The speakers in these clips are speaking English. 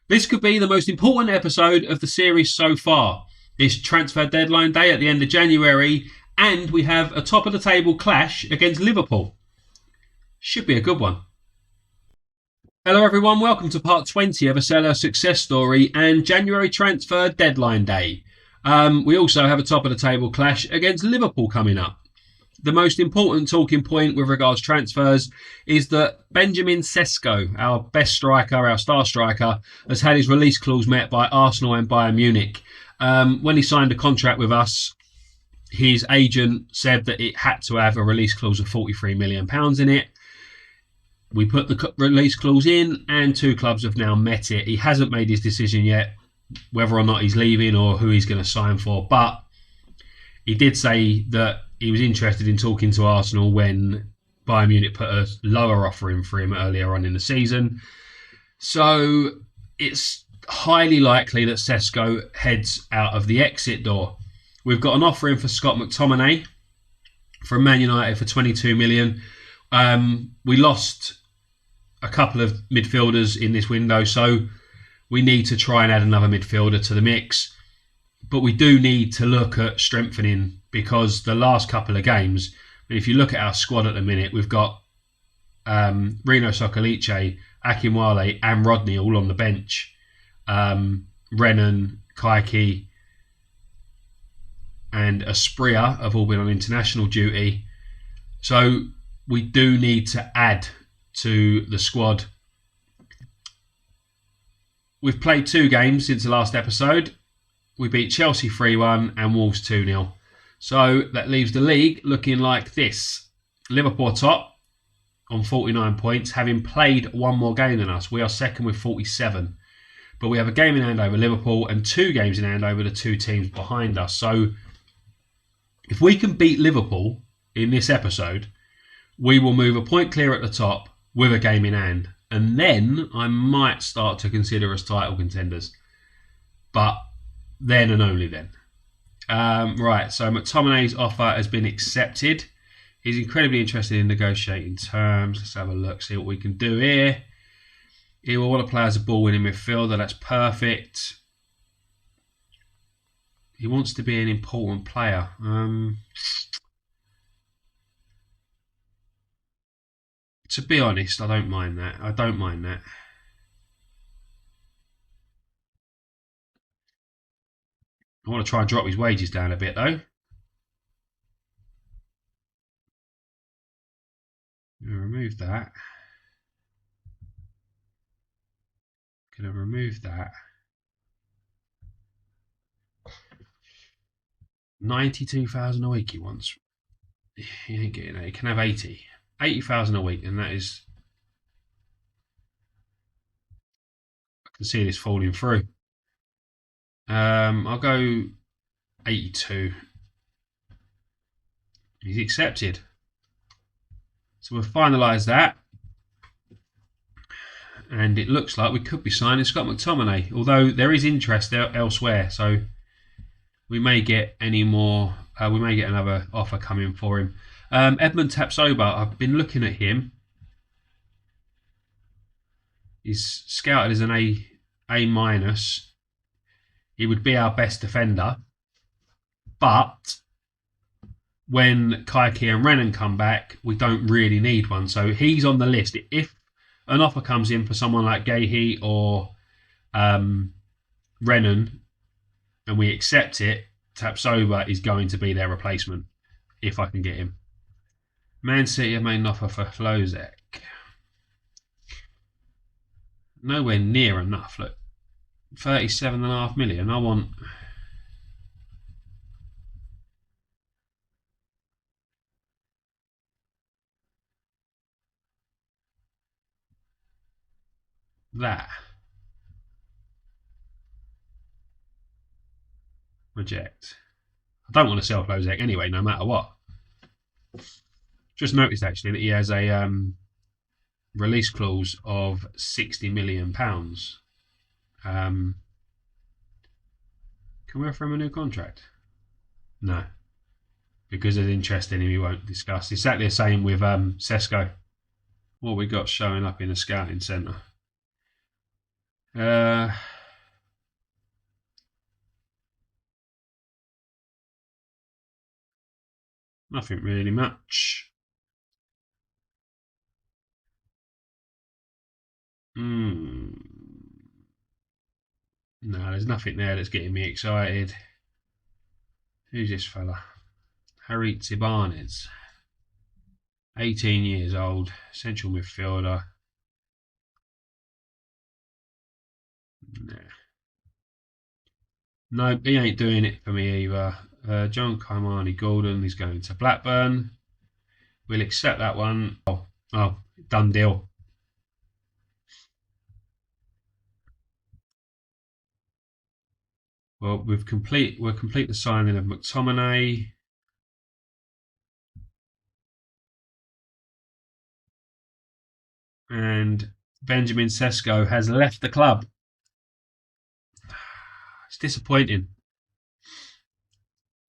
This could be the most important episode of the series so far. It's transfer deadline day at the end of January, and we have a top of the table clash against Liverpool. Should be a good one. Hello everyone, welcome to part 20 of a Selhurst Success Story and January transfer deadline day. We also have a top of the table clash against Liverpool coming up. The most important talking point with regards to transfers is that Benjamin Sesko, our best striker, our star striker, has had his release clause met by Arsenal and Bayern Munich. When he signed a contract with us, his agent said that it had to have a release clause of £43 million in it. We put the release clause in and two clubs have now met it. He hasn't made his decision yet, whether or not he's leaving or who he's going to sign for, but he did say that he was interested in talking to Arsenal when Bayern Munich put a lower offer in for him earlier on in the season. So it's highly likely that Sesko heads out of the exit door. We've got an offer in for Scott McTominay from Man United for £22 million. We lost a couple of midfielders in this window, so we need to try and add another midfielder to the mix. But we do need to look at strengthening, because the last couple of games, if you look at our squad at the minute, we've got Rino Sokolice, Akinwale and Rodney all on the bench. Renan, Kaiki and Aspria have all been on international duty. So we do need to add to the squad. We've played 2 games since the last episode. We beat Chelsea 3-1 and Wolves 2-0. So that leaves the league looking like this. Liverpool top on 49 points, having played one more game than us. We are second with 47. But we have a game in hand over Liverpool and 2 games in hand over the 2 teams behind us. So if we can beat Liverpool in this episode, we will move a point clear at the top with a game in hand. And then I might start to consider us title contenders. But then and only then. Right, so McTominay's offer has been accepted. He's incredibly interested in negotiating terms. Let's have a look, see what we can do here. He will want to play as a ball-winning midfielder. That's perfect. He wants to be an important player. To be honest, I don't mind that. I want to try and drop his wages down a bit, though. Remove that. Gonna remove that. 92,000 a week he wants. He ain't getting that. He can have 80,000 a week, and that is. I can see this falling through. I'll go 82. He's accepted. So we'll finalise that. And it looks like we could be signing Scott McTominay, although there is interest elsewhere. So we may get any more. We may get another offer coming for him. Edmund Tapsoba, I've been looking at him. He's scouted as an A minus. He would be our best defender, but when Kaiki and Renan come back, we don't really need one. So he's on the list. If an offer comes in for someone like Gahey or Renan, and we accept it, Tapsoba is going to be their replacement if I can get him. Man City have made an offer for Flozek. Nowhere near enough. Look, 37.5 million. I want. That. Reject. I don't want to sell Flozek anyway, no matter what. Just noticed actually that he has a release clause of £60 million. Can we offer him a new contract? No. Because there's interest in him, we won't discuss. Exactly the same with Sesko. What we got showing up in the scouting centre. Uh, Nothing really much. No, there's nothing there that's getting me excited. Who's this fella? Harit Ibanez. 18 years old, central midfielder. Nah. No, he ain't doing it for me either. John Kaimani Gordon is going to Blackburn. We'll accept that one. Oh, done deal. Well, we'll complete the signing of McTominay. And Benjamin Sesko has left the club. It's disappointing.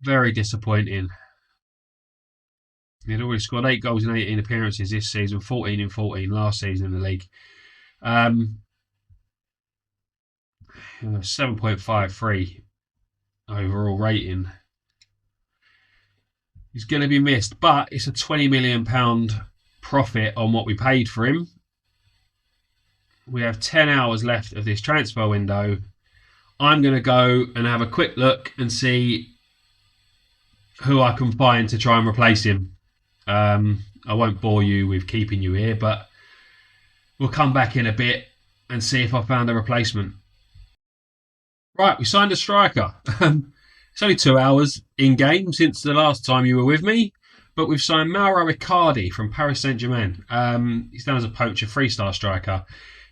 Very disappointing. He'd already scored 8 goals in 18 appearances this season, 14 in 14 last season in the league. 7.53 overall rating. He's going to be missed, but it's a £20 million profit on what we paid for him. We have 10 hours left of this transfer window. I'm going to go and have a quick look and see who I can find to try and replace him. I won't bore you with keeping you here, but we'll come back in a bit and see if I found a replacement. Right, we signed a striker. It's only 2 hours in game since the last time you were with me, but we've signed Mauro Icardi from Paris Saint-Germain. He's done as a poacher, 3-star striker.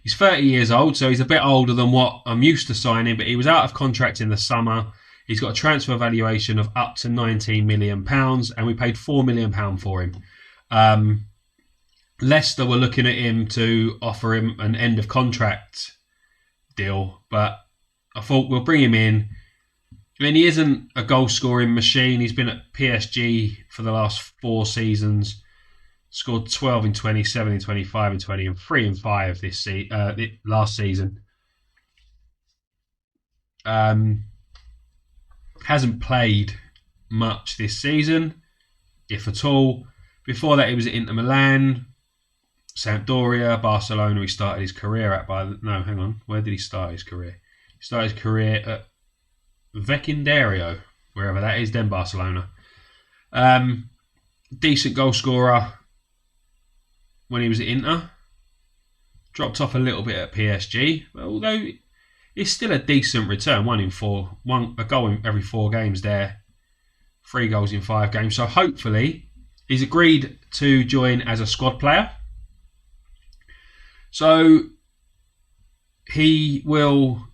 He's 30 years old, so he's a bit older than what I'm used to signing, but he was out of contract in the summer. He's got a transfer valuation of up to £19 million, and we paid £4 million for him. Leicester were looking at him to offer him an end of contract deal, but I thought we'll bring him in. I mean, he isn't a goal-scoring machine. He's been at PSG for the last 4 seasons. Scored 12 in 20, 7 in 20, 5 in 20, and 3 in 5 last season. Hasn't played much this season, if at all. Before that, he was at Inter Milan, Sampdoria, Barcelona. He started his career at. Where did he start his career? He started his career at Vecindario, wherever that is, then Barcelona. Decent goal scorer when he was at Inter. Dropped off a little bit at PSG, although it's still a decent return. A goal in every 4 games there. 3 goals in 5 games. So hopefully he's agreed to join as a squad player. So he will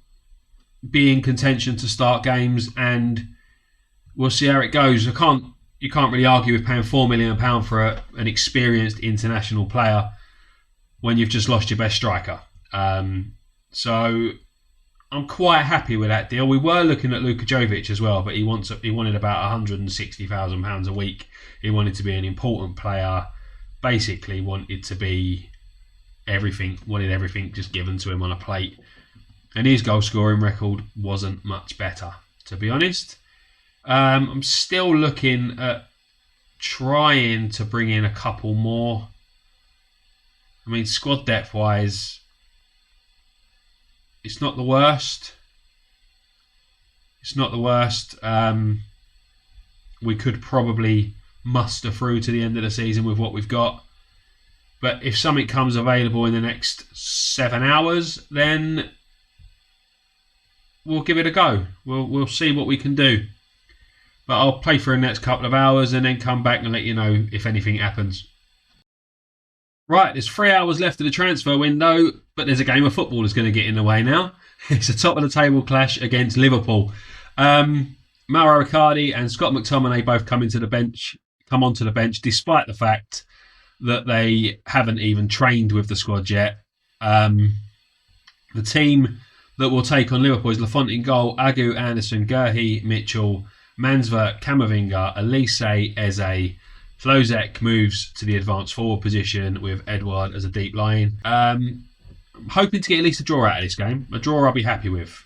be in contention to start games, and we'll see how it goes. You can't really argue with paying £4 million for an experienced international player when you've just lost your best striker. So I'm quite happy with that deal. We were looking at Luka Jovic as well, but he wanted about £160,000 a week. He wanted to be an important player. Basically, wanted everything just given to him on a plate. And his goal scoring record wasn't much better, to be honest. I'm still looking at trying to bring in a couple more. I mean, squad depth wise, it's not the worst. We could probably muster through to the end of the season with what we've got. But if something comes available in the next 7 hours, then we'll give it a go. We'll see what we can do. But I'll play for the next couple of hours and then come back and let you know if anything happens. Right, there's 3 hours left of the transfer window, but there's a game of football that's going to get in the way now. It's a top of the table clash against Liverpool. Mauro Icardi and Scott McTominay both come onto the bench, despite the fact that they haven't even trained with the squad yet. The team that will take on Liverpool is Lafont in goal, Agu, Anderson, Gurhi, Mitchell, Mansver, Camavinga, Elise, Eze. Flozek moves to the advanced forward position with Edouard as a deep line. I'm hoping to get at least a draw out of this game. A draw I'll be happy with.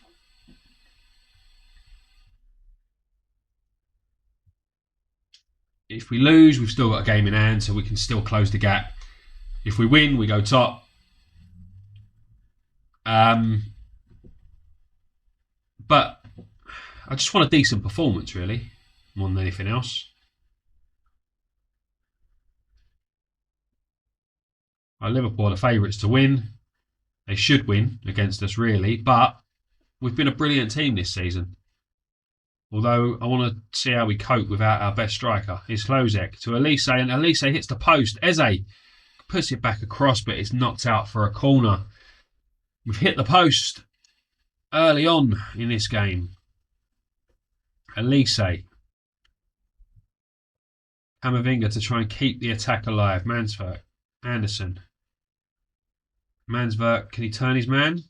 If we lose, we've still got a game in hand, so we can still close the gap. If we win, we go top. But I just want a decent performance, really, more than anything else. Liverpool are the favourites to win. They should win against us, really, but we've been a brilliant team this season. Although I want to see how we cope without our best striker. It's Lozek to Elise, and Elise hits the post. Eze puts it back across, but it's knocked out for a corner. We've hit the post early on in this game. Elise. Camavinga to try and keep the attack alive. Mansverk. Anderson. Mansverk, can he turn his man?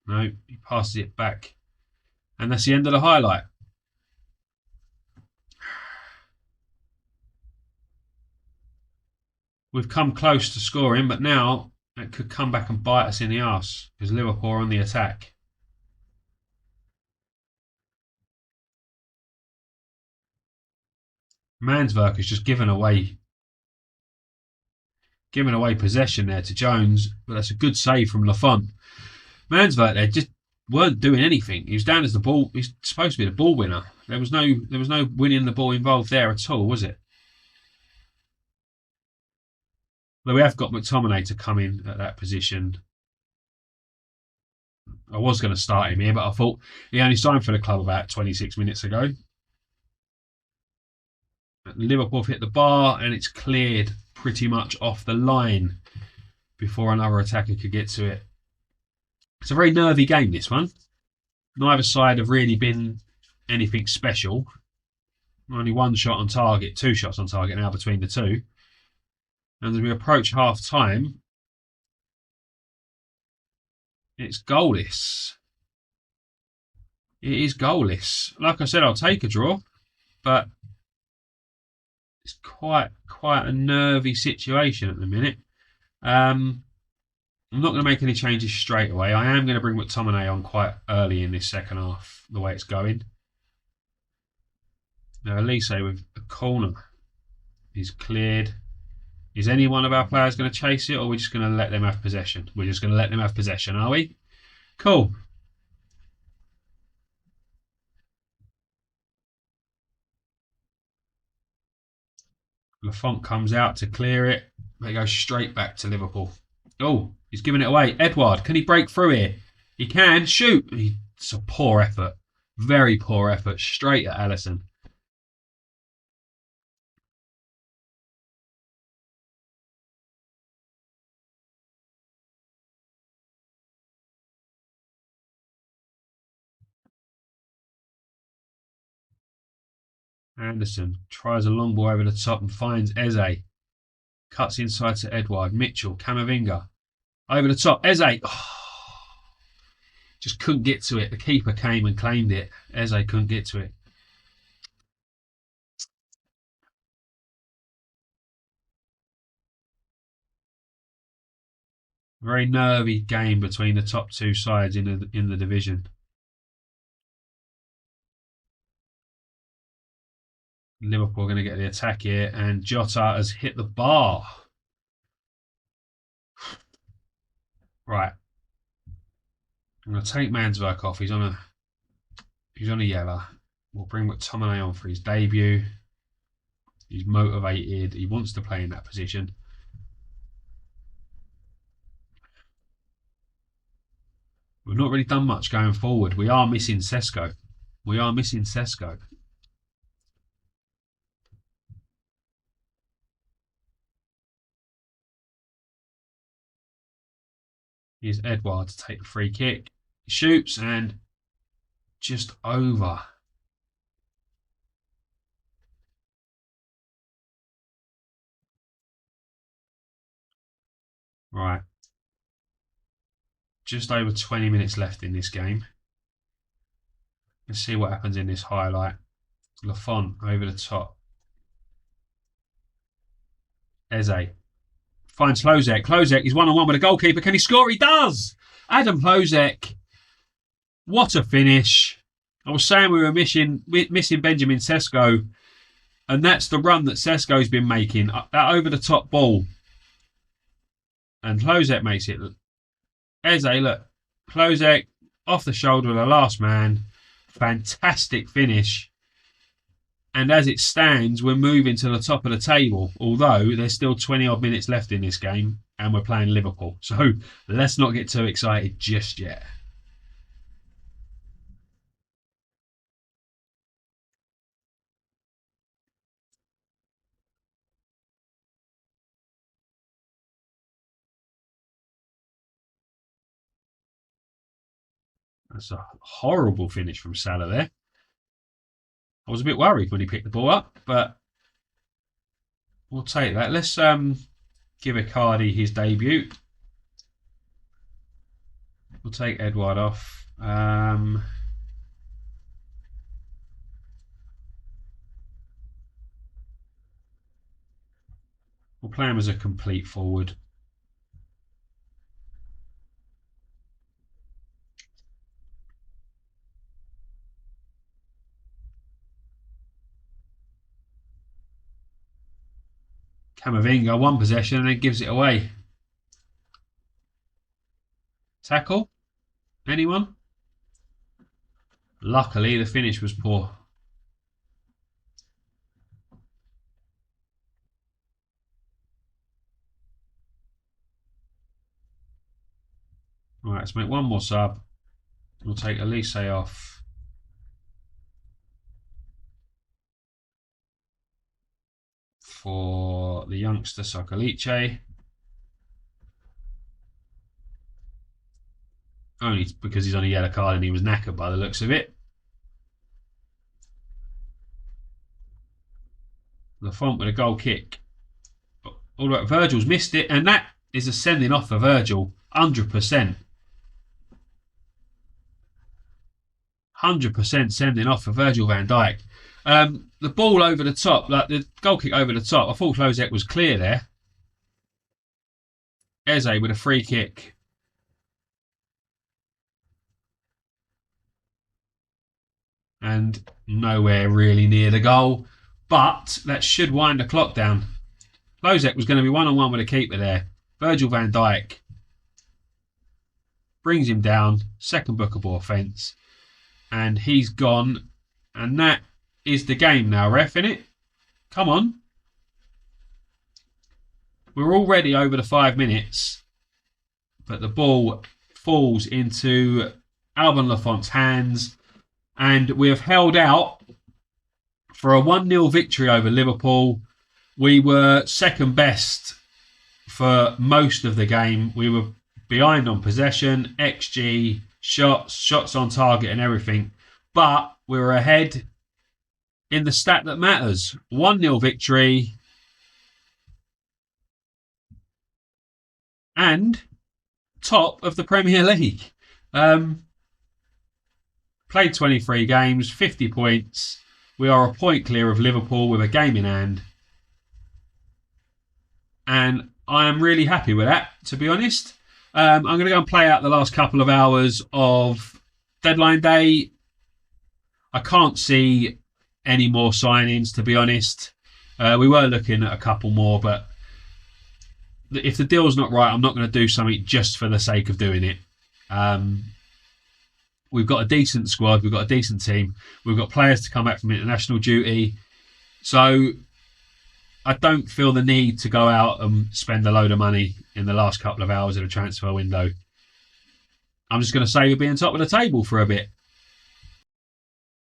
No, he passes it back. And that's the end of the highlight. We've come close to scoring, but now it could come back and bite us in the arse because Liverpool are on the attack. Mansverk has just given away possession there to Jones, but that's a good save from Lafont. Mansverk there just weren't doing anything. He was down as the ball. He's supposed to be the ball winner. There was no winning the ball involved there at all, was it? Though we have got McTominay to come in at that position. I was going to start him here, but I thought he only signed for the club about 26 minutes ago. Liverpool have hit the bar and it's cleared pretty much off the line before another attacker could get to it. It's a very nervy game, this one. Neither side have really been anything special. Only one shot on target, 2 shots on target now between the two. And as we approach half time, it's goalless. It is goalless. Like I said, I'll take a draw, but it's quite a nervy situation at the minute. I'm not going to make any changes straight away. I am going to bring McTominay on quite early in this second half, the way it's going. Now, Elise with a corner is cleared. Is any one of our players going to chase it, or are we just going to let them have possession? We're just going to let them have possession, are we? Cool. Lafont comes out to clear it. They go straight back to Liverpool. Oh, he's giving it away. Edouard, can he break through here? He can. Shoot. It's a poor effort. Very poor effort. Straight at Alisson. Anderson tries a long ball over the top and finds Eze. Cuts inside to Edouard. Mitchell, Camavinga. Over the top. Eze. Oh, just couldn't get to it. The keeper came and claimed it. Eze couldn't get to it. Very nervy game between the top two sides in the division. Liverpool are going to get the attack here, and Jota has hit the bar. Right. I'm going to take Mansverk off. He's on a yellow. We'll bring McTominay on for his debut. He's motivated. He wants to play in that position. We've not really done much going forward. We are missing Sesko. Here's Edouard to take the free kick. He shoots and just over. Right. Just over 20 minutes left in this game. Let's see what happens in this highlight. Lafont over the top. Eze Finds Klozek. Klozek is one-on-one with a goalkeeper. Can he score? He does! Adam Klozek. What a finish. I was saying we were missing Benjamin Sesko, and that's the run that Sesko's been making. That over-the-top ball. And Klozek makes it. Eze, look. Klozek off the shoulder of the last man. Fantastic finish. And as it stands, we're moving to the top of the table, although there's still 20-odd minutes left in this game, and we're playing Liverpool. So let's not get too excited just yet. That's a horrible finish from Salah there. I was a bit worried when he picked the ball up, but we'll take that. Let's give Icardi his debut. We'll take Edouard off. We'll play him as a complete forward. Camavinga, one possession and then gives it away. Tackle? Anyone? Luckily, the finish was poor. Right, let's make one more sub. We'll take Elise off. For the youngster Sokolice. Only because he's on a yellow card and he was knackered by the looks of it. Lafont with a goal kick. All right, Virgil's missed it, and that is a sending off for Virgil. 100%. 100% sending off for Virgil van Dijk. The ball over the top, like the goal kick over the top, I thought Klozek was clear there. Eze with a free kick. And nowhere really near the goal. But that should wind the clock down. Klozek was going to be one-on-one with a keeper there. Virgil van Dijk brings him down. Second bookable offence. And he's gone. And that is the game now, ref, innit? Come on. We're already over the 5 minutes. But the ball falls into Alban Lafont's hands. And we have held out for a 1-0 victory over Liverpool. We were second best for most of the game. We were behind on possession, XG, shots on target and everything. But we were ahead in the stat that matters. 1-0 victory. And top of the Premier League. Played 23 games, 50 points. We are a point clear of Liverpool with a game in hand. And I am really happy with that, to be honest. I'm going to go and play out the last couple of hours of deadline day. I can't see any more signings, to be honest. We were looking at a couple more, but if the deal's not right, I'm not going to do something just for the sake of doing it. We've got a decent squad. We've got a decent team. We've got players to come back from international duty. So I don't feel the need to go out and spend a load of money in the last couple of hours of the transfer window. I'm just going to say we'll be on top of the table for a bit.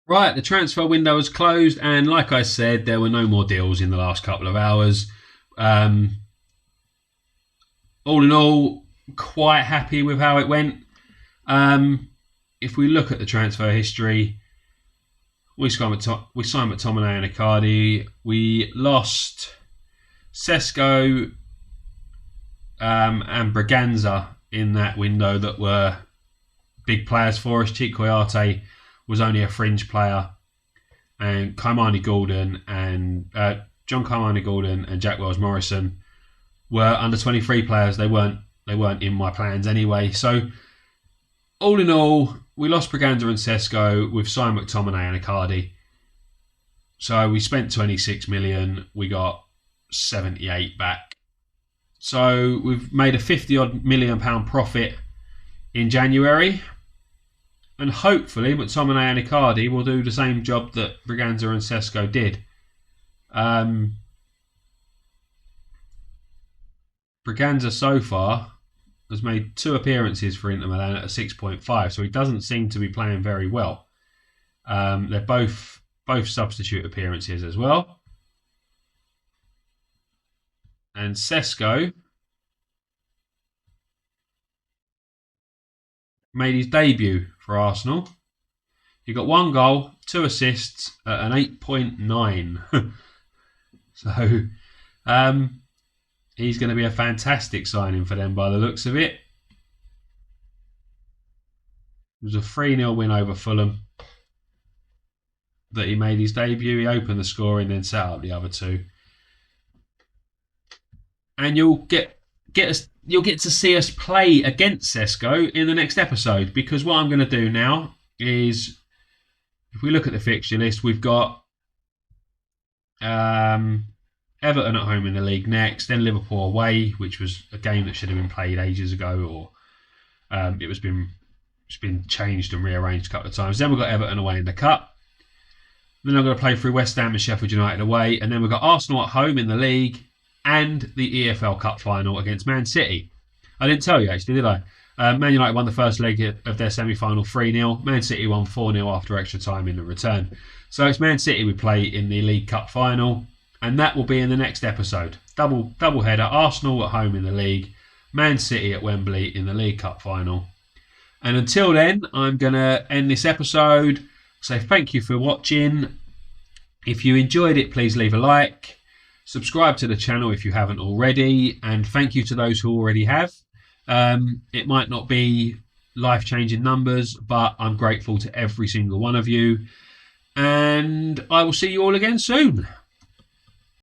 Right, the transfer window is closed. And like I said, there were no more deals in the last couple of hours. All in all, quite happy with how it went. If we look at the transfer history, we signed McTominay and Icardi. We lost Sesko and Braganza in that window that were big players for us. Chico Koyate was only a fringe player. And John Kaimani Gordon and Jack Wells-Morrison were under 23 players. They weren't in my plans anyway. So all in all, we lost Braganza and Sesko. We've signed McTominay and Icardi. So we spent 26 million. We got 78 back. So we've made a 50-odd million pound profit in January. And hopefully McTominay and Icardi will do the same job that Braganza and Sesko did. Braganza so far has made 2 appearances for Inter Milan at a 6.5, so he doesn't seem to be playing very well. They're both substitute appearances as well. And Sesko made his debut for Arsenal. He got 1 goal, 2 assists at an 8.9. So he's going to be a fantastic signing for them by the looks of it. It was a 3-0 win over Fulham that he made his debut. He opened the scoring, then set up the other 2. And you'll get to see us play against Sesko in the next episode, because what I'm going to do now is, if we look at the fixture list, we've got Everton at home in the league next, then Liverpool away, which was a game that should have been played ages ago, or it's been changed and rearranged a couple of times. Then we've got Everton away in the Cup. Then I'm going to play through West Ham and Sheffield United away, and then we've got Arsenal at home in the league and the EFL Cup final against Man City. I didn't tell you actually, did I? Man United won the first leg of their semi-final 3-0. Man City won 4-0 after extra time in the return. So it's Man City we play in the League Cup final, and that will be in the next episode. Double header, Arsenal at home in the league, Man City at Wembley in the League Cup final. And until then, I'm going to end this episode. So thank you for watching. If you enjoyed it, please leave a like. Subscribe to the channel if you haven't already, and thank you to those who already have. It might not be life-changing numbers, but I'm grateful to every single one of you, and I will see you all again soon.